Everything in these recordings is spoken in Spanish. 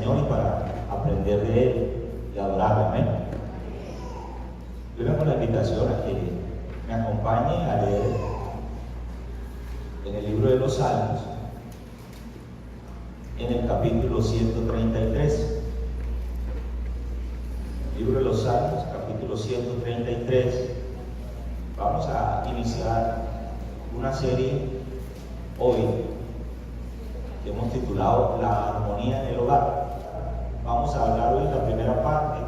Señor y para aprender de Él y adorarle. Amén. Yo le hago la invitación a que me acompañe a leer en el libro de los Salmos, en el capítulo 133. Libro de los Salmos, capítulo 133. Vamos a iniciar una serie hoy que hemos titulado La armonía en el hogar. Vamos a hablar hoy la primera parte.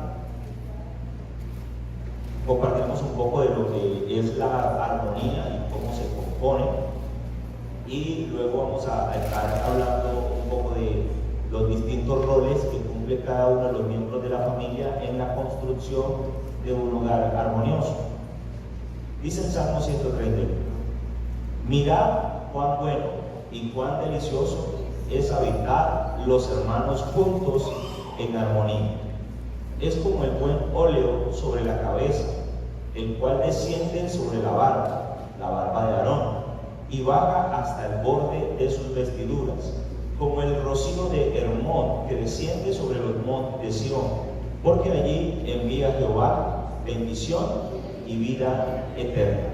Compartiremos un poco de lo que es la armonía y cómo se compone. Y luego vamos a estar hablando un poco de los distintos roles que cumple cada uno de los miembros de la familia en la construcción de un hogar armonioso. Dice el Salmo 131: mirad cuán bueno y cuán delicioso es habitar los hermanos juntos en armonía. Es como el buen óleo sobre la cabeza, el cual desciende sobre la barba de Aarón, y baja hasta el borde de sus vestiduras, como el rocío de Hermón que desciende sobre los montes de Sión, porque allí envía Jehová bendición y vida eterna.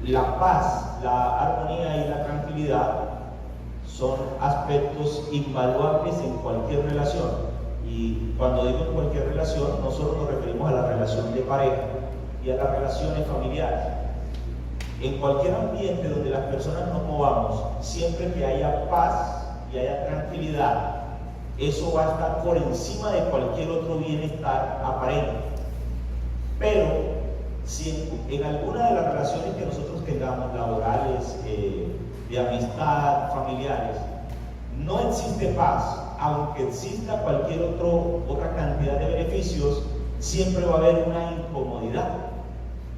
La paz, la armonía y la tranquilidad son aspectos invaluables en cualquier relación. Y cuando digo en cualquier relación, no solo nos referimos a la relación de pareja y a las relaciones familiares. En cualquier ambiente donde las personas nos movamos, siempre que haya paz y haya tranquilidad, eso va a estar por encima de cualquier otro bienestar aparente. Pero si en alguna de las relaciones que nosotros tengamos, laborales, de amistad, familiares, no existe paz, aunque exista cualquier otra cantidad de beneficios, siempre va a haber una incomodidad.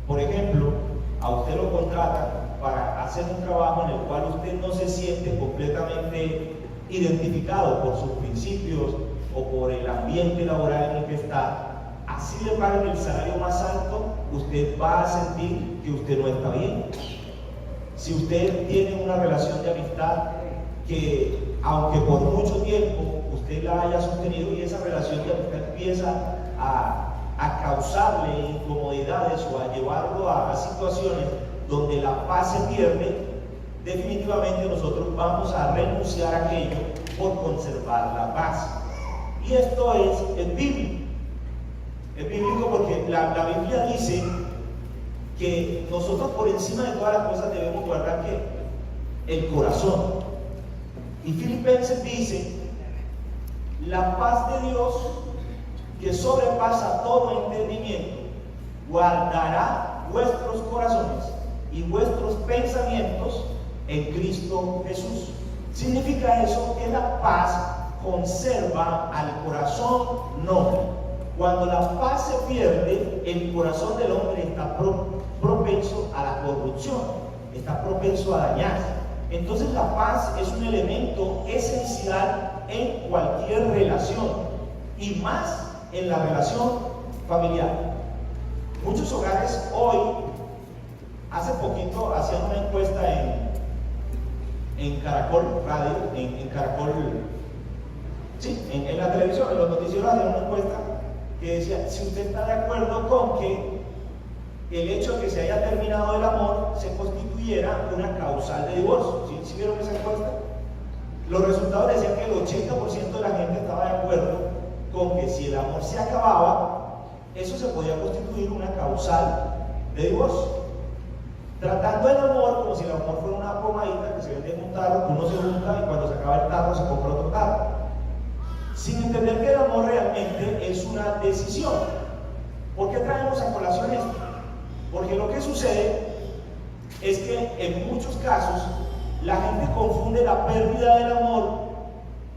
Por ejemplo, a usted lo contratan para hacer un trabajo en el cual usted no se siente completamente identificado por sus principios o por el ambiente laboral en el que está. Así le paguen el salario más alto, usted va a sentir que usted no está bien. Si usted tiene una relación de amistad que, aunque por mucho tiempo usted la haya sostenido y esa relación de amistad empieza a causarle incomodidades o a llevarlo a situaciones donde la paz se pierde, definitivamente nosotros vamos a renunciar a aquello por conservar la paz. Y esto es bíblico. Es bíblico porque la Biblia dice que nosotros por encima de todas las cosas debemos guardar ¿qué? El corazón. Y Filipenses dice: la paz de Dios, que sobrepasa todo entendimiento, guardará vuestros corazones y vuestros pensamientos en Cristo Jesús. Significa eso que la paz conserva al corazón noble. Cuando la paz se pierde, el corazón del hombre está propenso a la corrupción, está propenso a dañarse. Entonces la paz es un elemento esencial en cualquier relación, y más en la relación familiar. Muchos hogares hoy, hace poquito hacían una encuesta en Caracol Radio, en Caracol, sí, en la televisión, en los noticieros hacían una encuesta que decía: si usted está de acuerdo con que el hecho de que se haya terminado el amor se constituyera una causal de divorcio. ¿Sí vieron esa encuesta? Los resultados decían que el 80% de la gente estaba de acuerdo con que si el amor se acababa, eso se podía constituir una causal de divorcio. Tratando el amor como si el amor fuera una pomadita que se vende en un tarro, que uno se junta y cuando se acaba el tarro se compra otro tarro. Sin entender que el amor realmente es una decisión. ¿Por qué traemos a colación esto? Porque lo que sucede es que en muchos casos la gente confunde la pérdida del amor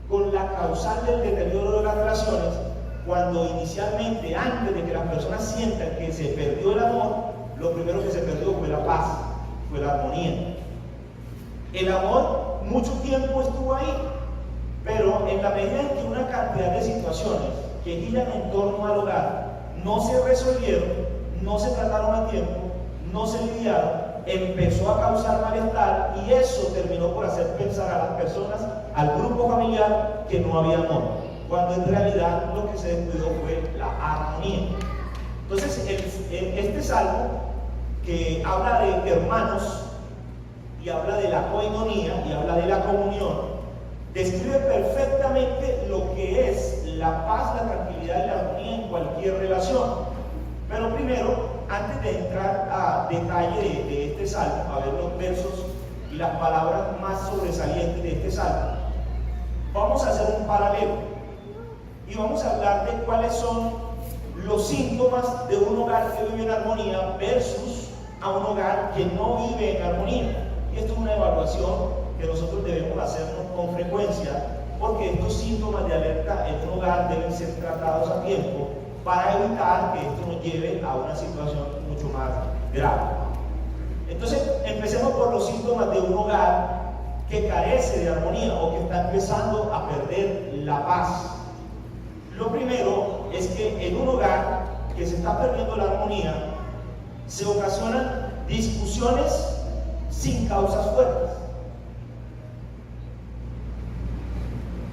con la causal del deterioro de las relaciones, cuando inicialmente, antes de que las personas sientan que se perdió el amor, lo primero que se perdió fue la paz, fue la armonía. El amor mucho tiempo estuvo ahí, pero en la medida en que una cantidad de situaciones que giran en torno al hogar no se resolvieron, no se trataron a tiempo, no se lidiaron, empezó a causar malestar, y eso terminó por hacer pensar a las personas al grupo familiar que no había amor, cuando en realidad lo que se descuidó fue la armonía. Entonces, este salmo, que habla de hermanos y habla de la koinonía y habla de la comunión, describe perfectamente lo que es la paz, la tranquilidad y la armonía en cualquier relación. Pero primero, antes de entrar a detalle de este salmo, a ver los versos y las palabras más sobresalientes de este salmo, vamos a hacer un paralelo y vamos a hablar de cuáles son los síntomas de un hogar que vive en armonía versus a un hogar que no vive en armonía. Y esto es una evaluación que nosotros debemos hacernos con frecuencia, porque estos síntomas de alerta en un hogar deben ser tratados a tiempo para evitar que esto nos lleve a una situación mucho más grave. Entonces, empecemos por los síntomas de un hogar que carece de armonía o que está empezando a perder la paz. Lo primero es que en un hogar que se está perdiendo la armonía, se ocasionan discusiones sin causas fuertes.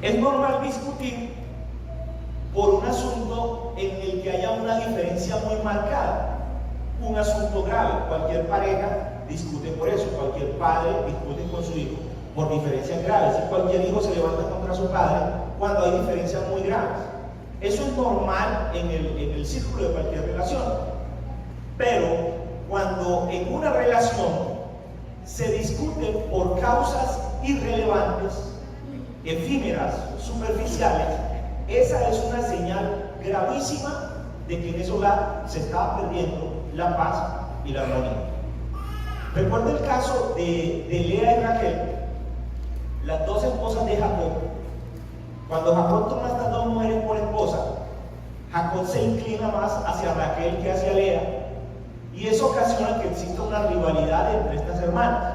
Es normal discutir por un asunto en el que haya una diferencia muy marcada, un asunto grave. Cualquier pareja discute por eso, cualquier padre discute con su hijo por diferencias graves, y cualquier hijo se levanta contra su padre cuando hay diferencias muy graves. Eso es normal en el círculo de cualquier relación. Pero cuando en una relación se discute por causas irrelevantes, efímeras, superficiales, esa es una señal gravísima de que en ese hogar se está perdiendo la paz y la armonía. Recuerda el caso de Lea y Raquel, las dos esposas de Jacob. Cuando Jacob toma a estas dos mujeres por esposa, Jacob se inclina más hacia Raquel que hacia Lea, y eso ocasiona que exista una rivalidad entre estas hermanas.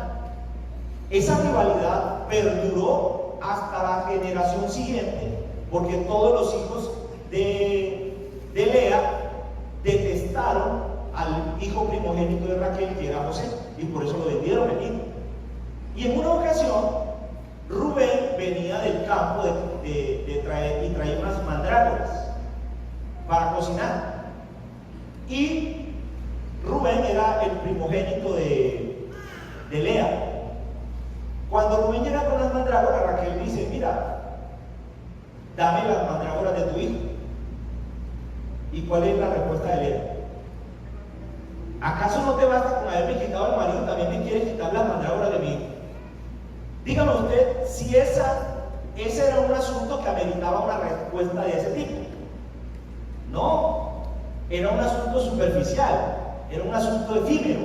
Esa rivalidad perduró hasta la generación siguiente, porque todos los hijos de Lea detestaron al hijo primogénito de Raquel, que era José, y por eso lo vendieron el hijo. Y en una ocasión, Rubén venía del campo y traía unas mandrágoras para cocinar. Y Rubén era el primogénito de Lea. Cuando Rubén llega con las mandrágoras, Raquel dice: mira, dame las mandrágoras de tu hijo. ¿Y cuál es la respuesta de Lea? ¿Acaso no te basta con haberme quitado al marido, también me quieres quitar las mandrágoras de mi hijo? Dígame usted si ese era un asunto que ameritaba una respuesta de ese tipo. No, era un asunto superficial, era un asunto efímero,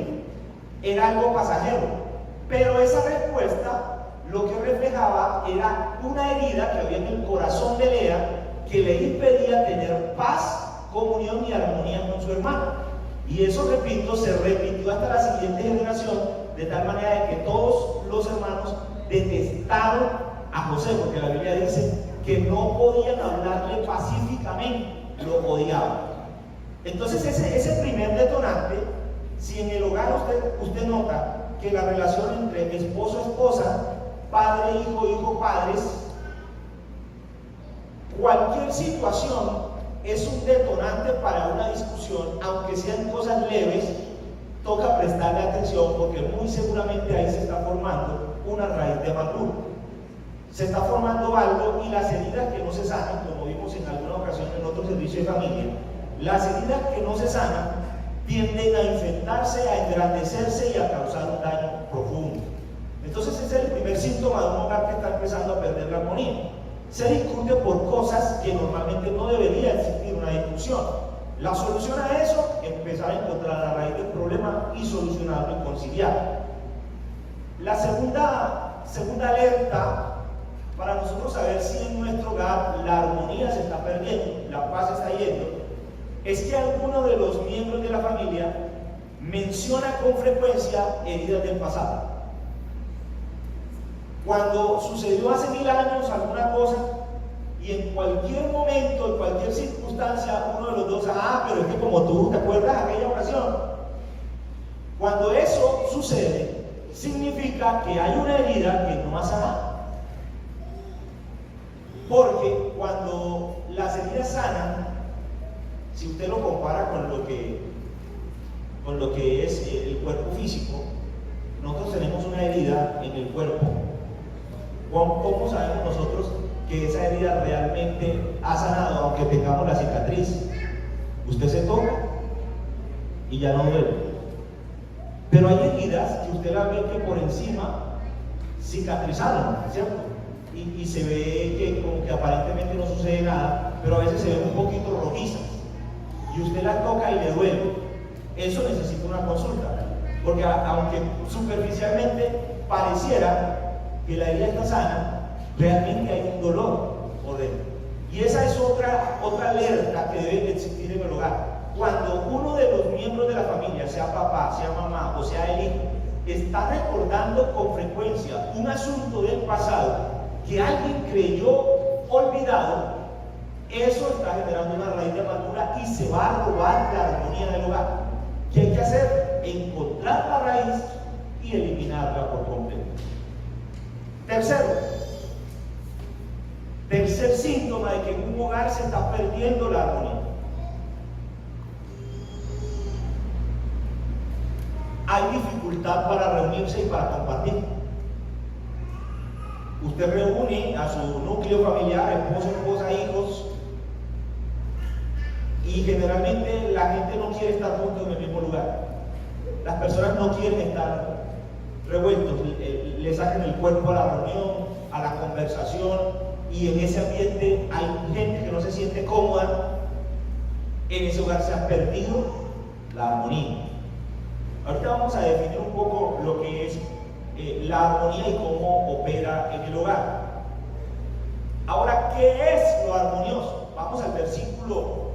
era algo pasajero. Pero esa respuesta lo que reflejaba era una herida que había en el corazón de Lea, que le impedía tener paz, comunión y armonía con su hermano. Y eso, repito, se repitió hasta la siguiente generación, de tal manera de que todos los hermanos detestaron a José, porque la Biblia dice que no podían hablarle pacíficamente, lo odiaban. Entonces ese primer detonante, si en el hogar usted nota que la relación entre esposo-esposa, padre-hijo, hijo-padres, cualquier situación es un detonante para una discusión, aunque sean cosas leves, toca prestarle atención, porque muy seguramente ahí se está formando una raíz de amargura. Se está formando algo, y las heridas que no se sanan, como vimos en alguna ocasión en otro servicio de familia, las heridas que no se sanan tienden a infectarse, a engrandecerse y a causar un daño profundo. Entonces ese es el primer síntoma de un hogar que está empezando a perder la armonía. Se discute por cosas que normalmente no debería existir una discusión. La solución a eso, empezar a encontrar la raíz del problema y solucionarlo y conciliar. La segunda alerta para nosotros saber si en nuestro hogar la armonía se está perdiendo, la paz se está yendo, es que alguno de los miembros de la familia menciona con frecuencia heridas del pasado. Cuando sucedió hace 1000 años alguna cosa, y en cualquier momento, en cualquier circunstancia, uno de los dos, pero es que como tú te acuerdas de aquella ocasión. Cuando eso sucede, significa que hay una herida que no ha sanado. Porque cuando las heridas sanan, si usted lo compara con lo que es el cuerpo físico, nosotros tenemos una herida en el cuerpo. ¿Cómo sabemos nosotros que esa herida realmente ha sanado, aunque tengamos la cicatriz? Usted se toca y ya no duele. Pero hay heridas que usted las ve que por encima cicatrizaron, ¿cierto? Y se ve que como que aparentemente no sucede nada, pero a veces se ven un poquito rojizas. Y usted las toca y le duele. Eso necesita una consulta. Porque aunque superficialmente pareciera que la herida está sana, realmente hay un dolor por dentro. Y esa es otra alerta que debe de existir en el hogar. Cuando uno de los miembros de la familia, sea papá, sea mamá o sea el hijo, está recordando con frecuencia un asunto del pasado que alguien creyó olvidado, eso está generando una raíz de amargura y se va a robar la armonía del hogar. ¿Qué hay que hacer? Encontrar la raíz y eliminarla por completo. Tercer síntoma de que en un hogar se está perdiendo la armonía. Hay dificultad para reunirse y para compartir. Usted reúne a su núcleo familiar, esposo, esposa, hijos, y generalmente la gente no quiere estar juntos en el mismo lugar. Las personas no quieren estar revueltos, le sacan el cuerpo a la reunión, a la conversación, y en ese ambiente hay gente que no se siente cómoda. En ese hogar se ha perdido la armonía. Ahorita vamos a definir un poco lo que es la armonía y cómo opera en el hogar. Ahora, ¿qué es lo armonioso? Vamos al versículo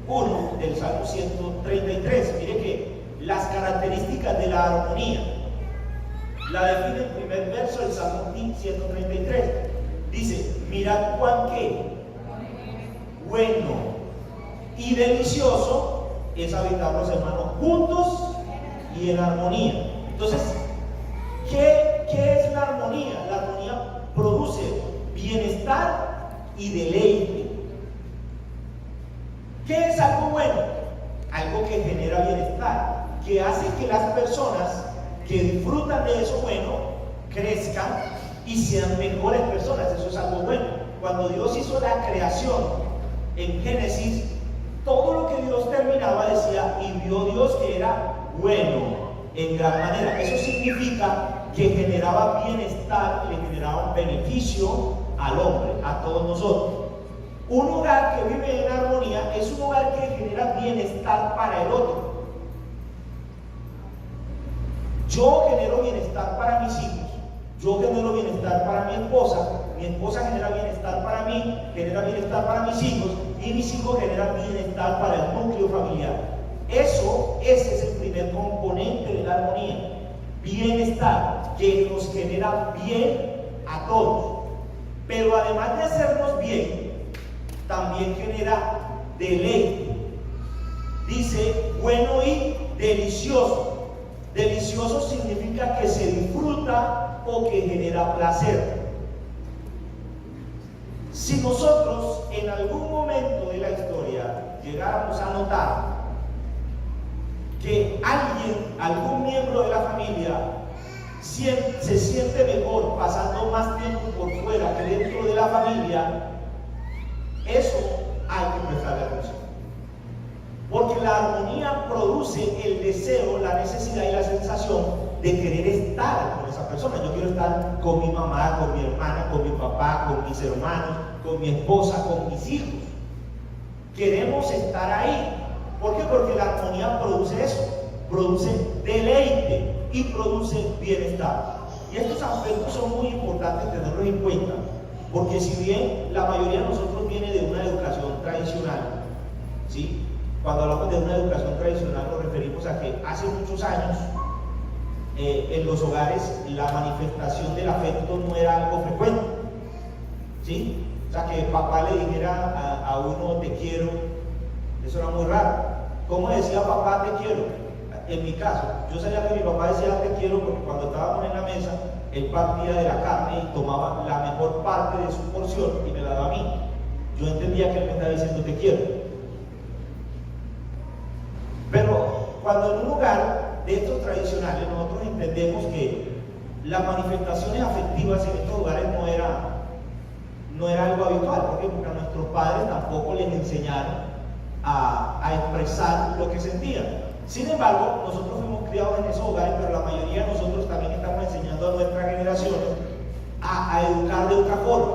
1 del Salmo 133. Mire que las características de la armonía la define el primer verso del Salmo 133. Dice: mirad cuán qué bueno y delicioso es habitar los hermanos juntos y en armonía. Entonces, ¿qué es la armonía? La armonía produce bienestar y deleite. ¿Qué es algo bueno? Algo que genera bienestar, que hace que las personas que disfrutan de eso bueno crezcan y sean mejores personas. Eso es algo bueno. Cuando Dios hizo la creación en Génesis, todo lo que Dios terminaba decía: y vio Dios que era bueno en gran manera. Eso significa que generaba bienestar, le generaba un beneficio al hombre, a todos nosotros. Un hogar que vive en armonía es un hogar que genera bienestar para el otro. Yo genero bienestar para mis hijos, yo genero bienestar para mi esposa genera bienestar para mí, genera bienestar para mis hijos, y mis hijos generan bienestar para el núcleo familiar. Ese es el primer componente de la armonía. Bienestar, que nos genera bien a todos. Pero además de hacernos bien, también genera deleite. Dice bueno y delicioso. Delicioso significa que se disfruta o que genera placer. Si nosotros en algún momento de la historia llegáramos a notar que algún miembro de la familia se siente mejor pasando más tiempo por fuera que dentro de la familia, eso hay que prestarle atención. Porque la armonía produce el deseo, la necesidad y la sensación de querer estar con esa persona. Yo quiero estar con mi mamá, con mi hermana, con mi papá, con mis hermanos, con mi esposa, con mis hijos. Queremos estar ahí. ¿Por qué? Porque la armonía produce eso, produce deleite y produce bienestar. Y estos aspectos son muy importantes tenerlos en cuenta, porque si bien la mayoría de nosotros viene de una educación tradicional, ¿sí? Cuando hablamos de una educación tradicional nos referimos a que hace muchos años en los hogares la manifestación del afecto no era algo frecuente, ¿sí? O sea, que papá le dijera a uno te quiero, eso era muy raro. ¿Cómo decía papá te quiero? En mi caso, yo sabía que mi papá decía te quiero porque cuando estábamos en la mesa él partía de la carne y tomaba la mejor parte de su porción y me la daba a mí. Yo entendía que él me estaba diciendo te quiero. Pero cuando en un hogar de estos tradicionales nosotros entendemos que las manifestaciones afectivas en estos hogares no era algo habitual. ¿Por qué? Porque a nuestros padres tampoco les enseñaron a expresar lo que sentían. Sin embargo, nosotros fuimos criados en esos hogares, pero la mayoría de nosotros también estamos enseñando a nuestras generaciones a educar de otra forma,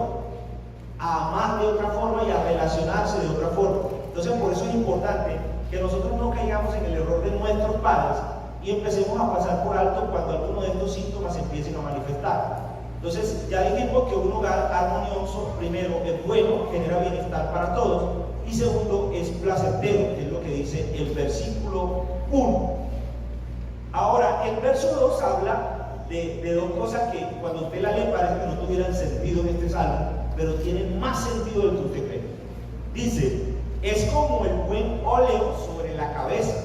a amar de otra forma y a relacionarse de otra forma. Entonces, por eso es importante que nosotros no caigamos en el error de nuestros padres y empecemos a pasar por alto cuando alguno de estos síntomas empiecen a manifestar. Entonces, ya dijimos que un hogar armonioso, primero, es bueno, genera bienestar para todos, y segundo, es placentero, que es lo que dice el versículo 1. Ahora, el verso 2 habla de dos cosas que cuando usted la lee parece que no tuvieran sentido en este salmo, pero tienen más sentido del que usted cree. Dice, es como el buen óleo sobre la cabeza,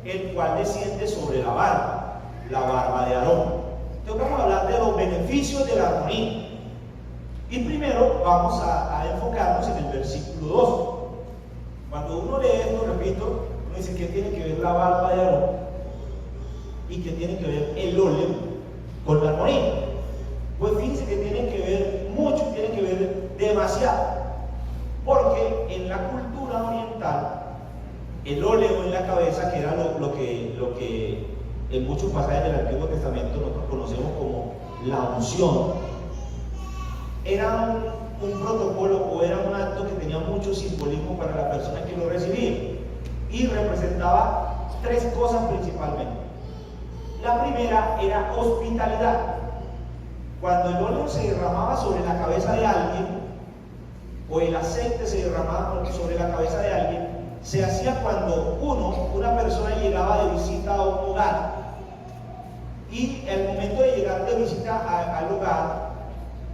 el cual desciende sobre la barba de Aarón. Entonces vamos a hablar de los beneficios de la armonía. Y primero vamos a enfocarnos en el versículo 2. Cuando uno lee esto, repito, uno dice que tiene que ver la barba de Aarón y que tiene que ver el óleo con la armonía. Pues fíjense que tiene que ver mucho, tiene que ver demasiado, porque en la cultura oriental el óleo en la cabeza, que era lo que en muchos pasajes del Antiguo Testamento nosotros conocemos como la unción, era un protocolo o era un acto que tenía mucho simbolismo para la persona que lo recibía y representaba tres cosas principalmente. La primera era hospitalidad. Cuando el óleo se derramaba sobre la cabeza de alguien o el aceite se derramaba sobre la cabeza de alguien, se hacía cuando una persona llegaba de visita a un hogar, y al momento de llegar de visita al hogar,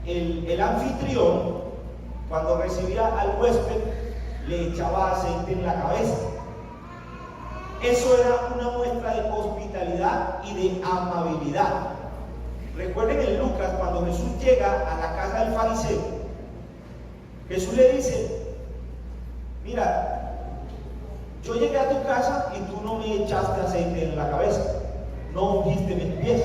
el anfitrión, cuando recibía al huésped, le echaba aceite en la cabeza. Eso era una muestra de hospitalidad y de amabilidad. Recuerden en Lucas, cuando Jesús llega a la casa del fariseo, Jesús le dice, mira, yo llegué a tu casa y tú no me echaste aceite en la cabeza, no ungiste mis pies,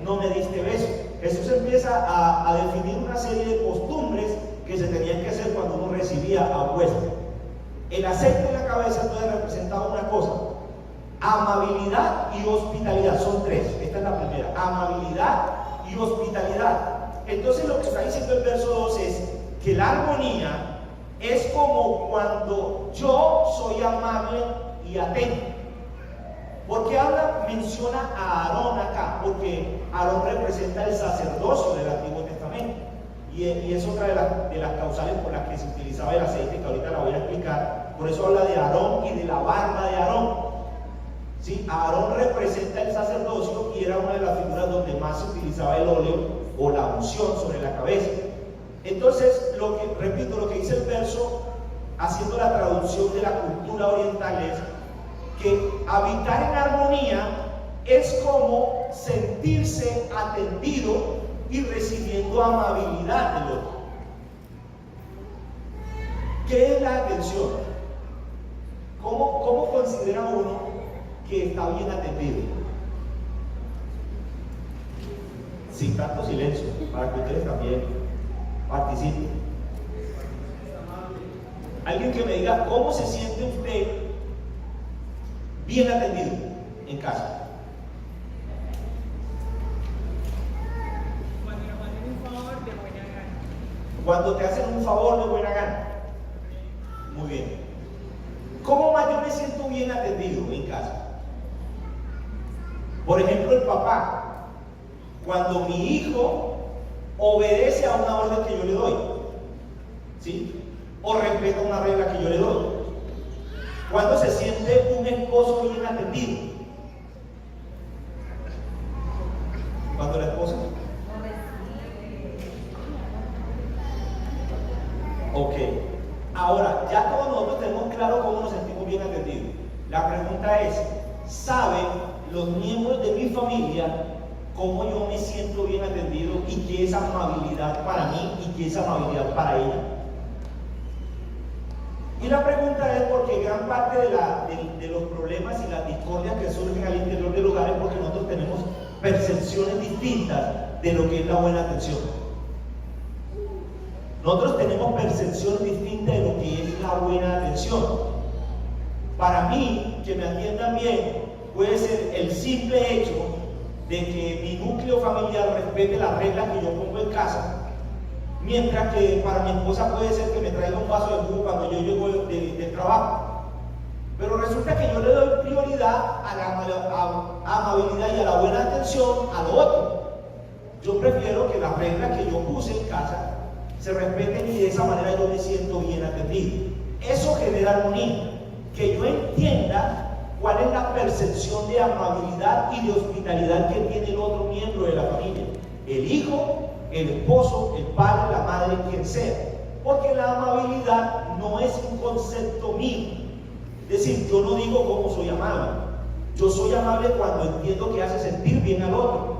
no me diste beso. Jesús empieza a definir una serie de costumbres que se tenían que hacer cuando uno recibía a un huésped. El aceite en la cabeza entonces representaba una cosa: amabilidad y hospitalidad. Son tres, esta es la primera: amabilidad y hospitalidad. Entonces lo que está diciendo el verso 2 es que la armonía es como cuando yo soy amable y atento. ¿Por qué menciona a Aarón acá? Porque Aarón representa el sacerdocio del Antiguo Testamento y es otra de las causales por las que se utilizaba el aceite, que ahorita la voy a explicar. Por eso habla de Aarón y de la barba de Aarón. ¿Sí? Aarón representa el sacerdocio y era una de las figuras donde más se utilizaba el óleo o la unción sobre la cabeza. Entonces, repito, lo que dice el verso, haciendo la traducción de la cultura oriental, es que habitar en armonía es como sentirse atendido y recibiendo amabilidad del otro. ¿Qué es la atención? ¿Cómo considera uno que está bien atendido? Sin tanto silencio, para que ustedes también participen. Alguien que me diga cómo se siente usted bien atendido en casa. Cuando nos hacen un favor de buena gana. Cuando te hacen un favor de buena gana. Muy bien. ¿Cómo más yo me siento bien atendido en casa? Por ejemplo, el papá, cuando mi hijo obedece a una orden que yo le doy, ¿sí? O respeta una regla que yo le doy. Cuando se siente un esposo bien atendido. Cuando la esposa. Ok. Ahora, ya todos nosotros tenemos claro cómo nos sentimos bien atendidos. La pregunta es, ¿saben los miembros de mi familia cómo yo me siento bien atendido y qué es amabilidad para mí y qué es amabilidad para ella. Y la pregunta es porque gran parte de los problemas y las discordias que surgen al interior del hogar es porque nosotros tenemos percepciones distintas de lo que es la buena atención. Nosotros tenemos percepciones distintas de lo que es la buena atención. Para mí, que me atiendan bien, puede ser el simple hecho de que mi núcleo familiar respete las reglas que yo pongo en casa, mientras que para mi esposa puede ser que me traiga un vaso de jugo cuando yo llego del trabajo. Pero resulta que yo le doy prioridad a la amabilidad y a la buena atención a lo otro. Yo prefiero que las reglas que yo puse en casa se respeten y de esa manera yo me siento bien atendido. Eso genera armonía. Que yo entienda cuál es la percepción de amabilidad y de hospitalidad que tiene el otro miembro de la familia. El hijo, el esposo, el padre, la madre, quien sea. Porque la amabilidad no es un concepto mío. Es decir, yo no digo cómo soy amable. Yo soy amable cuando entiendo que hace sentir bien al otro,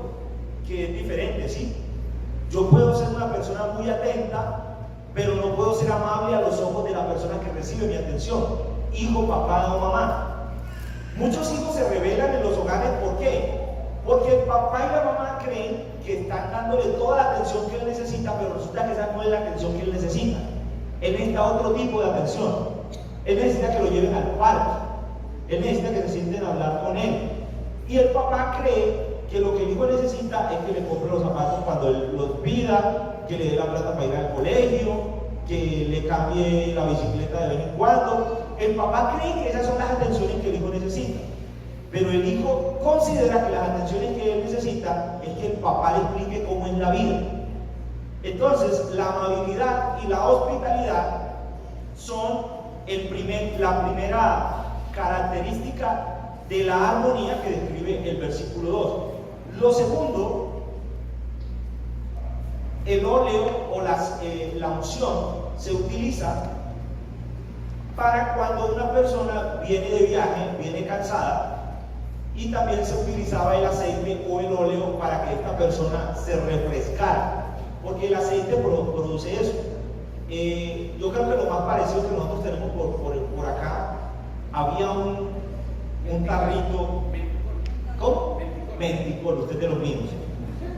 que es diferente, ¿sí? Yo puedo ser una persona muy atenta, pero no puedo ser amable a los ojos de la persona que recibe mi atención, hijo, papá o mamá. Muchos hijos se rebelan en los hogares, ¿por qué? Porque el papá y la mamá creen que están dándole toda la atención que él necesita, pero resulta que esa no es la atención que él necesita. Él necesita otro tipo de atención. Él necesita que lo lleven al parque. Él necesita que se sienten a hablar con él. Y el papá cree que lo que el hijo necesita es que le compre los zapatos cuando él los pida, que le dé la plata para ir al colegio, que le cambie la bicicleta de vez en cuando. El papá cree que esas son las atenciones que el hijo necesita. Pero el hijo considera que las atenciones que él necesita es que el papá le explique cómo es la vida. Entonces, la amabilidad y la hospitalidad son la primera característica de la armonía que describe el versículo 2. Lo segundo, el óleo o la unción se utiliza para cuando una persona viene de viaje, viene cansada, y también se utilizaba el aceite o el óleo para que esta persona se refrescara, porque el aceite produce eso. Yo creo que lo más parecido que nosotros tenemos por acá, había un tarrito. ¿Cómo? Menticol, usted de los mismos.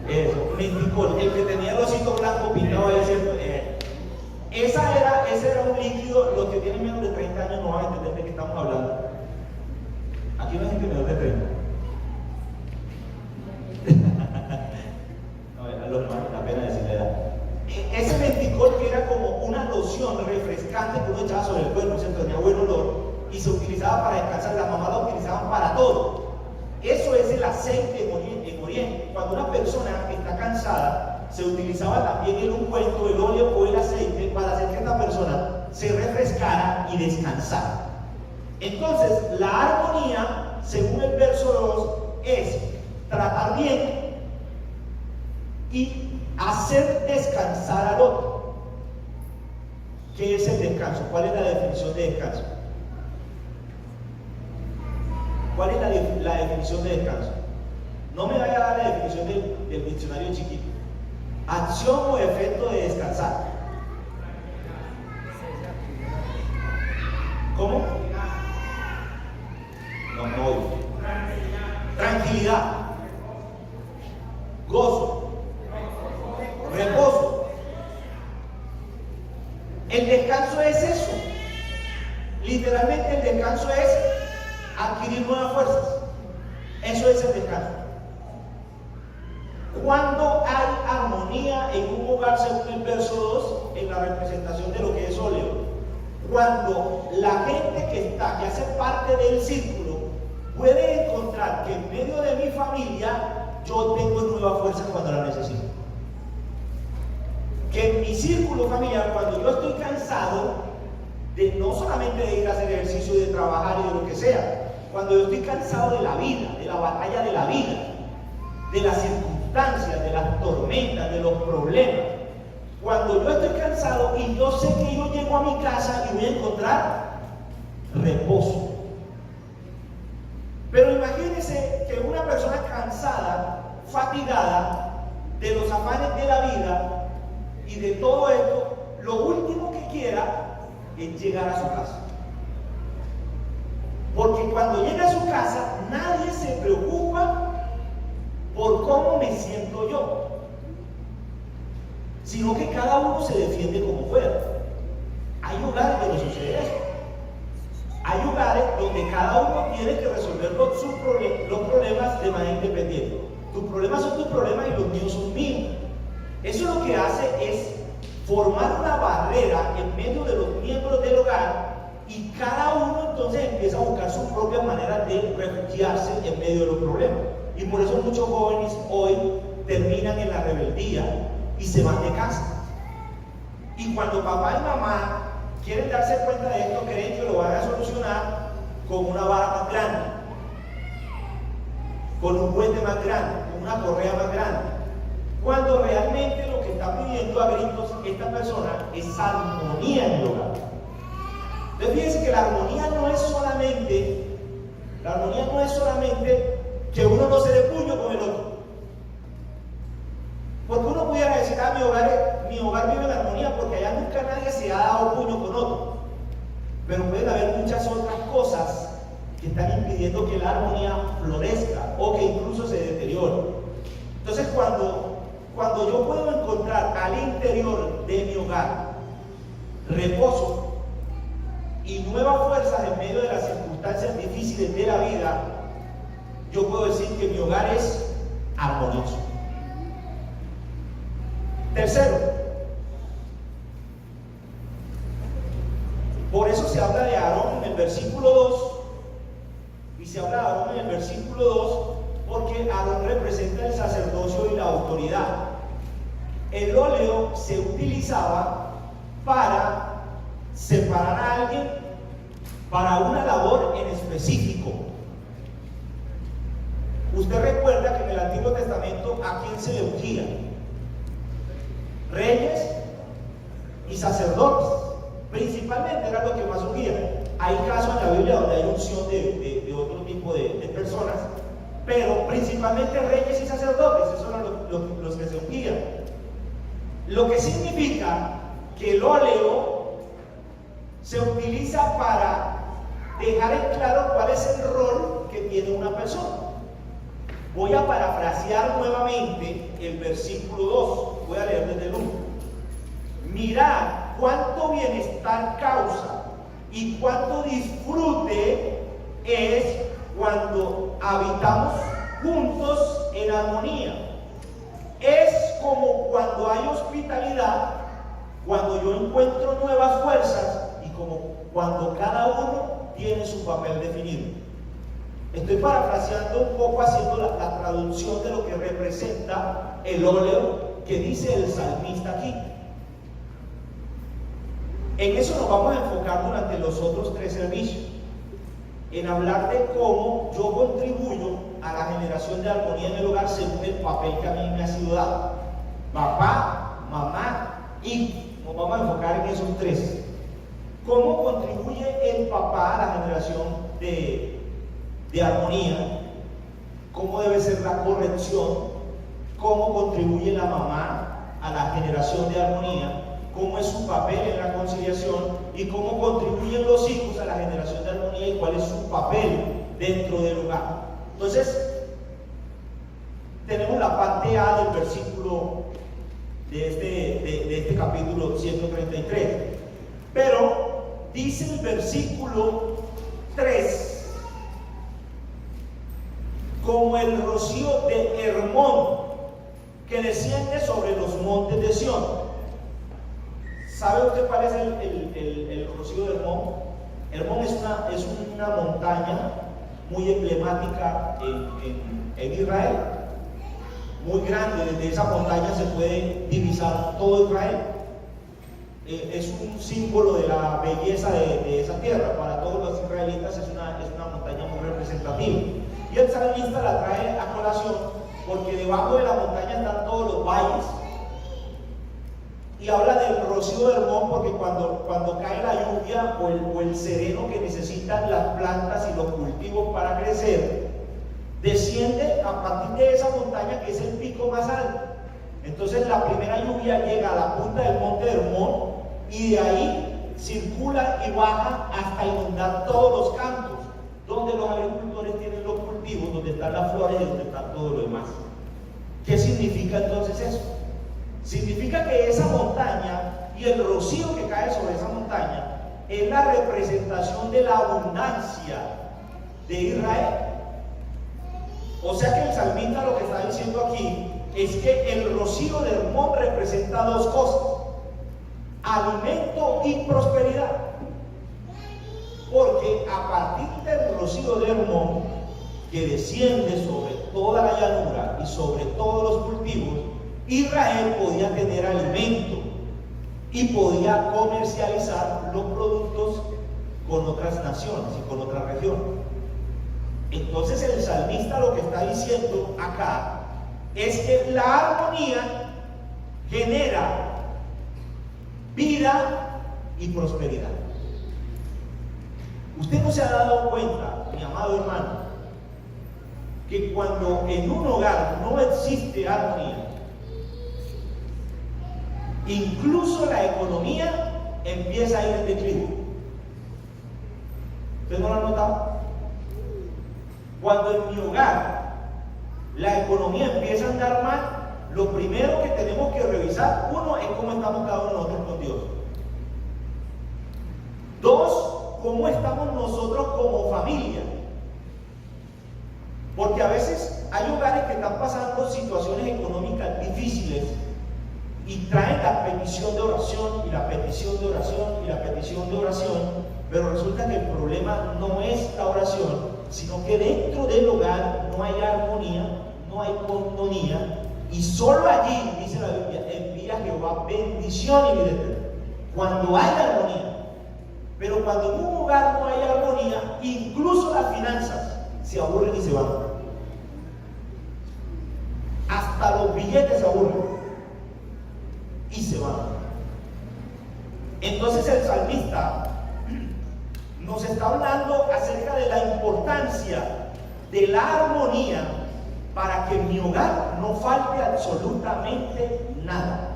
Eso, menticol, el que tenía el osito blanco pintado ahí, ¿cierto? Ese era un líquido. Los que tienen menos de 30 años no van a entender de qué estamos hablando. Aquí no hay gente menor de 30. No, a los demás me da pena decir la edad. Ese menticol, que era como una loción refrescante que uno echaba sobre el cuerpo, ¿cierto? Tenía buen olor y se utilizaba para descansar. Las mamás lo utilizaban para todo. Eso es el aceite en Oriente. Cuando una persona está cansada, se utilizaba también el ungüento, el óleo o el aceite para hacer que esta persona se refrescara y descansara. Entonces, la armonía, según el verso 2, es tratar bien y hacer descansar al otro. ¿Qué es el descanso? ¿Cuál es la definición de descanso? ¿Cuál es la definición de descanso? No me vaya a dar la definición del diccionario chiquito. Acción o efecto de descansar. ¿Cómo? No oigo. Tranquilidad. Gozo. Reposo. El descanso es eso. Literalmente el descanso es adquirir nuevas fuerzas. Eso es el descanso. Cuando hay armonía en un hogar, según el verso 2, en la representación de lo que es óleo, cuando la gente que hace parte del círculo puede encontrar que en medio de mi familia yo tengo nuevas fuerzas cuando las necesito. Que en mi círculo familiar, cuando yo estoy cansado de no solamente de ir a hacer ejercicio y de trabajar y de lo que sea, cuando yo estoy cansado de la vida, de la batalla de la vida, de las circunstancias, de las tormentas, de los problemas, cuando yo estoy cansado y yo sé que yo llego a mi casa y voy a encontrar reposo. Pero imagínense que una persona cansada fatigada de los afanes de la vida y de todo esto, lo último que quiera es llegar a su casa. Porque cuando llega a su casa, nadie se preocupa por cómo me siento yo, sino que cada uno se defiende como pueda. Hay hogares donde sucede eso. Hay hogares donde cada uno tiene que resolver los problemas de manera independiente. Tus problemas son tus problemas y los míos son míos. Eso lo que hace es formar una barrera en medio de los miembros del hogar, y cada uno entonces empieza a buscar su propia manera de refugiarse en medio de los problemas. Y por eso muchos jóvenes hoy terminan en la rebeldía y se van de casa. Y cuando papá y mamá quieren darse cuenta de esto, creen que lo van a solucionar con una vara más grande, con un puente más grande, con una correa más grande, cuando realmente lo que está pidiendo a gritos esta persona es armonía en el hogar. Entonces fíjense que la armonía no es solamente que uno no se dé puño con el otro. Porque uno pudiera decir, mi hogar vive en armonía porque allá nunca nadie se ha dado puño con otro. Pero pueden haber muchas otras cosas que están impidiendo que la armonía florezca o que incluso se deteriore. Entonces cuando yo puedo encontrar al interior de mi hogar reposo y nuevas fuerzas en medio de las circunstancias difíciles de la vida, yo puedo decir que mi hogar es armonioso. Tercero, por eso se habla de Aarón en el versículo 2, y se habla de Aarón en el versículo 2 porque Aarón representa el sacerdocio y la autoridad. El óleo se utilizaba para separar a alguien para una labor en específico. Usted recuerda que en el Antiguo Testamento ¿a quién se le ungía? Reyes y sacerdotes, principalmente era lo que más ungía. Hay casos en la Biblia donde hay unción de otro tipo de personas, pero principalmente reyes y sacerdotes, esos eran los que se ungían. Lo que significa que el óleo se utiliza para dejar en claro cuál es el rol que tiene una persona. Voy a parafrasear nuevamente el versículo 2. Voy a leer desde el 1. Mirad cuánto bienestar causa y cuánto disfrute es cuando habitamos juntos en armonía. Es como cuando hay hospitalidad, cuando yo encuentro nuevas fuerzas y como cuando cada uno tiene su papel definido. Estoy parafraseando un poco, haciendo la traducción de lo que representa el óleo que dice el salmista aquí. En eso nos vamos a enfocar durante los otros 3 servicios, en hablar de cómo yo contribuyo a la generación de armonía en el hogar según el papel que a mí me ha sido dado. Papá, mamá, hijo. Nos vamos a enfocar en esos 3. ¿Cómo contribuye el papá a la generación de armonía? ¿Cómo debe ser la corrección? ¿Cómo contribuye la mamá a la generación de armonía? ¿Cómo es su papel en la conciliación? ¿Y cómo contribuyen los hijos a la generación de armonía? ¿Y cuál es su papel dentro del hogar? Entonces, tenemos la parte A del versículo de este capítulo 133. Pero dice el versículo 3: como el rocío de Hermón que desciende sobre los montes de Sión. ¿Sabe usted cuál es el rocío de Hermón? Hermón es una montaña muy emblemática en Israel, muy grande. Desde esa montaña se puede divisar todo Israel. Es un símbolo de la belleza de esa tierra. Para todos los israelitas es una montaña muy representativa. Y el salmista la trae a colación porque debajo de la montaña están todos los valles. Y habla del rocío de Hermón porque cuando cae la lluvia o el sereno que necesitan las plantas y los cultivos para crecer, desciende a partir de esa montaña que es el pico más alto. Entonces la primera lluvia llega a la punta del monte Hermón y de ahí circula y baja hasta inundar todos los campos, donde los agricultores tienen los cultivos, donde están las flores y donde está todo lo demás. ¿Qué significa entonces eso? Significa que esa montaña y el rocío que cae sobre esa montaña es la representación de la abundancia de Israel. O sea que el salmista lo que está diciendo aquí es que el rocío de Hermón representa dos cosas: alimento y prosperidad. Porque a partir del rocío de Hermón, que desciende sobre toda la llanura y sobre todos los cultivos, Israel podía tener alimento y podía comercializar los productos con otras naciones y con otras regiones. Entonces el salmista lo que está diciendo acá es que la armonía genera vida y prosperidad. Usted no se ha dado cuenta, mi amado hermano, que cuando en un hogar no existe armonía, incluso la economía empieza a ir en declive. ¿Usted no lo ha notado? Cuando en mi hogar la economía empieza a andar mal, lo primero que tenemos que revisar, uno, es cómo estamos cada uno de nosotros con Dios. Dos, cómo estamos nosotros como familia. Porque a veces hay hogares que están pasando situaciones económicas difíciles y traen la petición de oración y la petición de oración y la petición de oración, pero resulta que el problema no es la oración, sino que dentro del hogar no hay armonía, no hay coinonía, y solo allí, dice la Biblia, envía Jehová bendición y vida eterna, cuando hay armonía. Pero cuando en un hogar no hay armonía, incluso las finanzas se aburren y se van. Hasta los billetes se aburren y se van. Entonces el salmista nos está hablando acerca de la importancia de la armonía para que en mi hogar no falte absolutamente nada.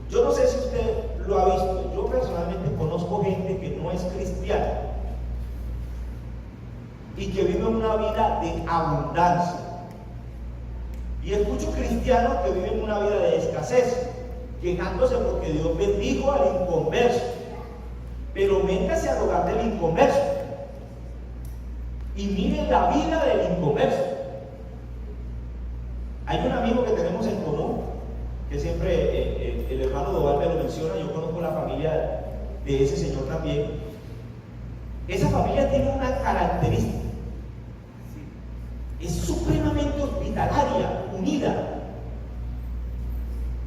Yo no sé si usted lo ha visto, yo personalmente conozco gente que no es cristiana y que vive una vida de abundancia. Y escucho cristianos que viven una vida de escasez, quejándose porque Dios bendijo al inconverso. Pero métase al hogar del inconverso y miren la vida del inconverso. Hay un amigo que tenemos en común, que siempre el hermano Doval me lo menciona. Yo conozco la familia de ese señor también. Esa familia tiene una característica: es supremamente hospitalaria, unida.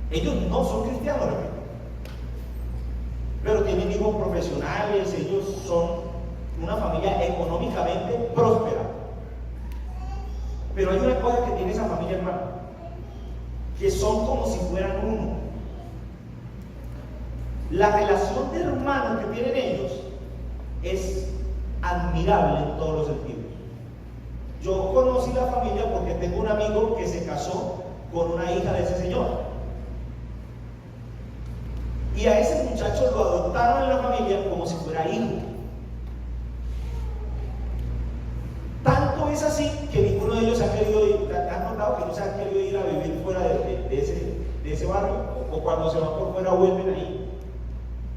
Ellos no son cristianos, repito, pero tienen hijos profesionales. Ellos son una familia económicamente próspera. Pero hay una cosa que tiene esa familia, hermano, que son como si fueran uno. La relación de hermanos que tienen ellos es admirable en todos los sentidos. Yo conocí la familia porque tengo un amigo que se casó con una hija de ese señor. Y a ese muchacho lo adoptaron en la familia como si fuera hijo. Tanto es así que ninguno de ellos ha querido ir. ¿Has notado que no se han querido ir a vivir fuera de ese barrio? O cuando se van por fuera vuelven ahí.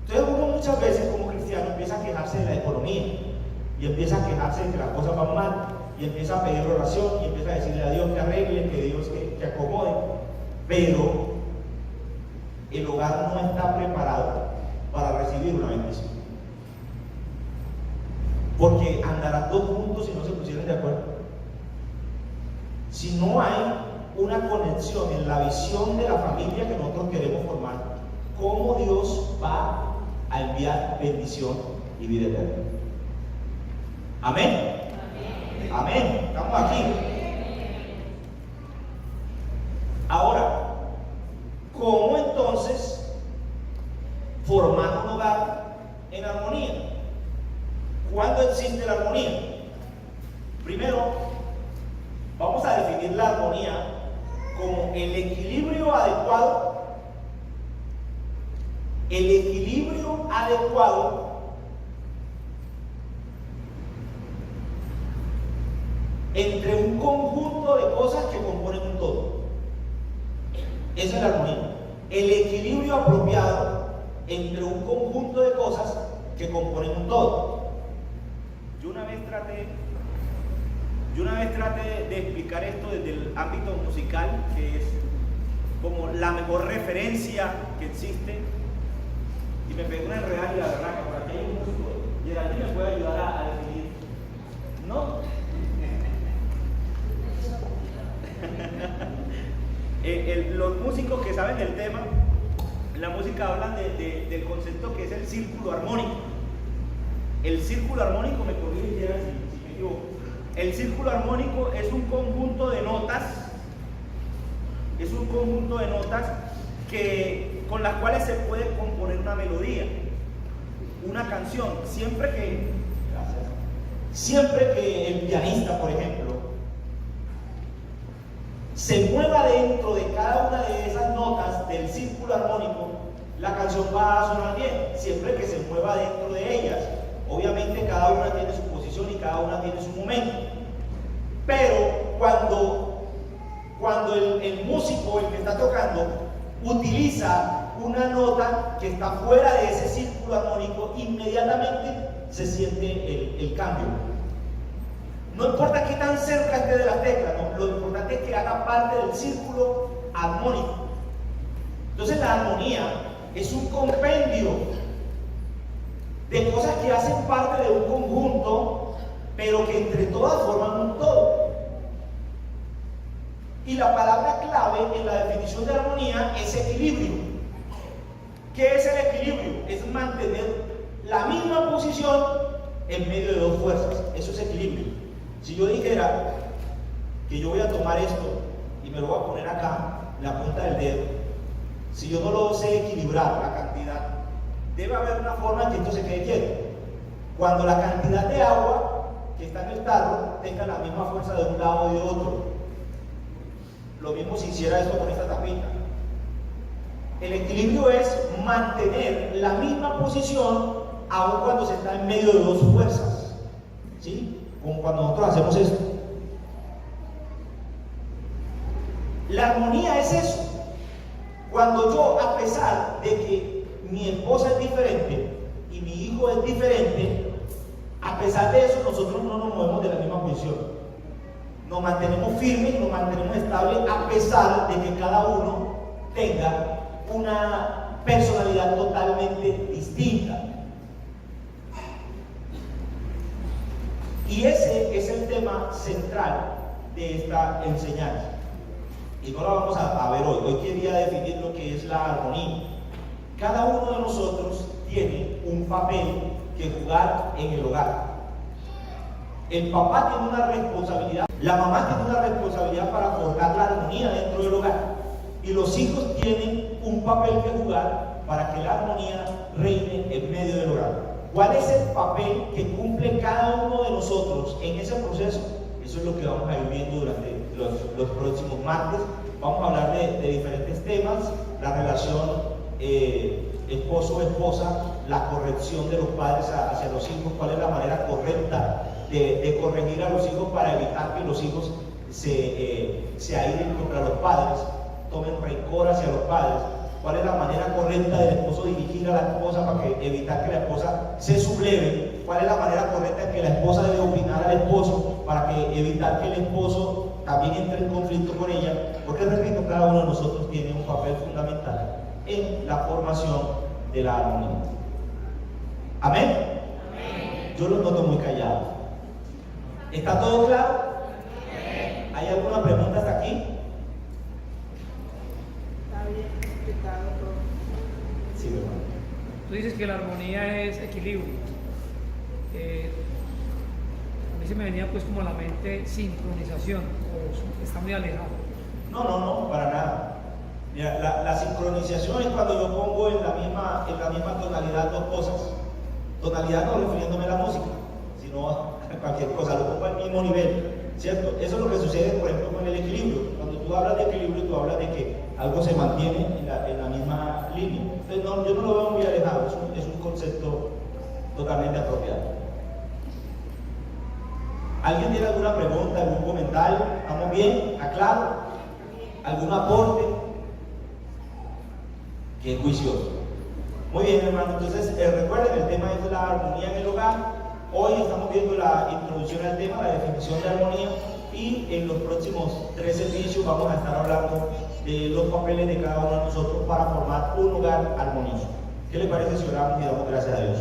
Entonces uno muchas veces como cristiano empieza a quejarse de la economía y empieza a quejarse de que las cosas van mal y empieza a pedir oración y empieza a decirle a Dios que arregle, que Dios que acomode. Pero el hogar no está preparado para recibir una bendición, porque andarán dos juntos si no se pusieran de acuerdo. Si no hay una conexión en la visión de la familia que nosotros queremos formar, ¿cómo Dios va a enviar bendición y vida eterna? Amén. Amén. Estamos aquí. Ahora, ¿cómo entonces formar un hogar en armonía? ¿Cuándo existe la armonía? Primero, Vamos a definir la armonía como el equilibrio adecuado, entre un conjunto de cosas que componen un todo. Esa es la armonía. El equilibrio apropiado entre un conjunto de cosas que componen un todo. Yo una vez traté de explicar esto desde el ámbito musical, que es como la mejor referencia que existe, y me pegué una enredada y la verdad que por aquí hay un músico, y alguien me puede ayudar a definir, ¿no? Los músicos que saben del tema, en la música hablan del concepto que es el círculo armónico. El círculo armónico, me corrige si me equivoco, el círculo armónico es un conjunto de notas, con las cuales se puede componer una melodía, una canción, siempre que el pianista, por ejemplo, se mueva dentro de cada una de esas notas del círculo armónico, la canción va a sonar bien, siempre que se mueva dentro de ellas. Obviamente cada una tiene su posición y cada una tiene su momento. Pero cuando el músico, el que está tocando, utiliza una nota que está fuera de ese círculo armónico, inmediatamente se siente el cambio. No importa qué tan cerca esté de la tecla, ¿no? Lo importante es que haga parte del círculo armónico. Entonces la armonía es un compendio de cosas que hacen parte de un conjunto, pero que entre todas forman un todo. Y la palabra clave en la definición de armonía es equilibrio. ¿Qué es el equilibrio? Es mantener la misma posición en medio de dos fuerzas. Eso es equilibrio. Si yo dijera que yo voy a tomar esto y me lo voy a poner acá, en la punta del dedo, si yo no lo sé equilibrar, la cantidad, debe haber una forma en que esto se quede quieto. Cuando la cantidad de agua que está en el tarro tenga la misma fuerza de un lado y de otro. Lo mismo si hiciera esto con esta tapita. El equilibrio es mantener la misma posición aun cuando se está en medio de dos fuerzas. ¿Sí? Como cuando nosotros hacemos esto. La armonía es eso. Cuando yo, a pesar de que mi esposa es diferente y mi hijo es diferente, a pesar de eso nosotros no nos movemos de la misma posición. Nos mantenemos firmes, nos mantenemos estables, a pesar de que cada uno tenga una personalidad totalmente distinta. Y ese es el tema central de esta enseñanza. Y no la vamos a ver hoy. Hoy quería definir lo que es la armonía. Cada uno de nosotros tiene un papel que jugar en el hogar. El papá tiene una responsabilidad, la mamá tiene una responsabilidad para forjar la armonía dentro del hogar. Y los hijos tienen un papel que jugar para que la armonía reine en medio del hogar. ¿Cuál es el papel que cumple cada uno de nosotros en ese proceso? Eso es lo que vamos a ir viendo durante los próximos martes. Vamos a hablar de diferentes temas, la relación esposo-esposa, la corrección de los padres hacia los hijos, cuál es la manera correcta de corregir a los hijos para evitar que los hijos se airen contra los padres, tomen rencor hacia los padres. ¿Cuál es la manera correcta del esposo dirigir a la esposa para evitar que la esposa se subleve? ¿Cuál es la manera correcta en que la esposa debe opinar al esposo para evitar que el esposo también entre en conflicto con ella? Porque repito, cada uno de nosotros tiene un papel fundamental en la formación de la armonía. ¿Amén? Amén. Yo los noto muy callados. ¿Está todo claro? Amén. ¿Hay alguna pregunta hasta aquí? Sí, hermano. Tú dices que la armonía es equilibrio. A mí se me venía pues como a la mente sincronización, o está muy alejado. No, para nada. Mira, la sincronización es cuando yo pongo en la misma tonalidad dos cosas. Tonalidad no refiriéndome a la música, sino a cualquier cosa, lo pongo al mismo nivel. ¿cierto? Eso es lo que sucede, por ejemplo, con el equilibrio. Cuando tú hablas de equilibrio, tú hablas de que algo se mantiene en la misma línea. Entonces, no, yo no lo veo muy alejado, es un concepto totalmente apropiado. ¿Alguien tiene alguna pregunta, algún comentario? ¿Estamos bien? ¿Aclaro? ¿Algún aporte? Qué juicioso. Muy bien, hermano. Entonces, recuerden, el tema es la armonía en el hogar. Hoy estamos viendo la introducción al tema, la definición de armonía, y en los próximos 3 servicios vamos a estar hablando de los papeles de cada uno de nosotros para formar un hogar armonioso. ¿Qué les parece si oramos y damos gracias a Dios?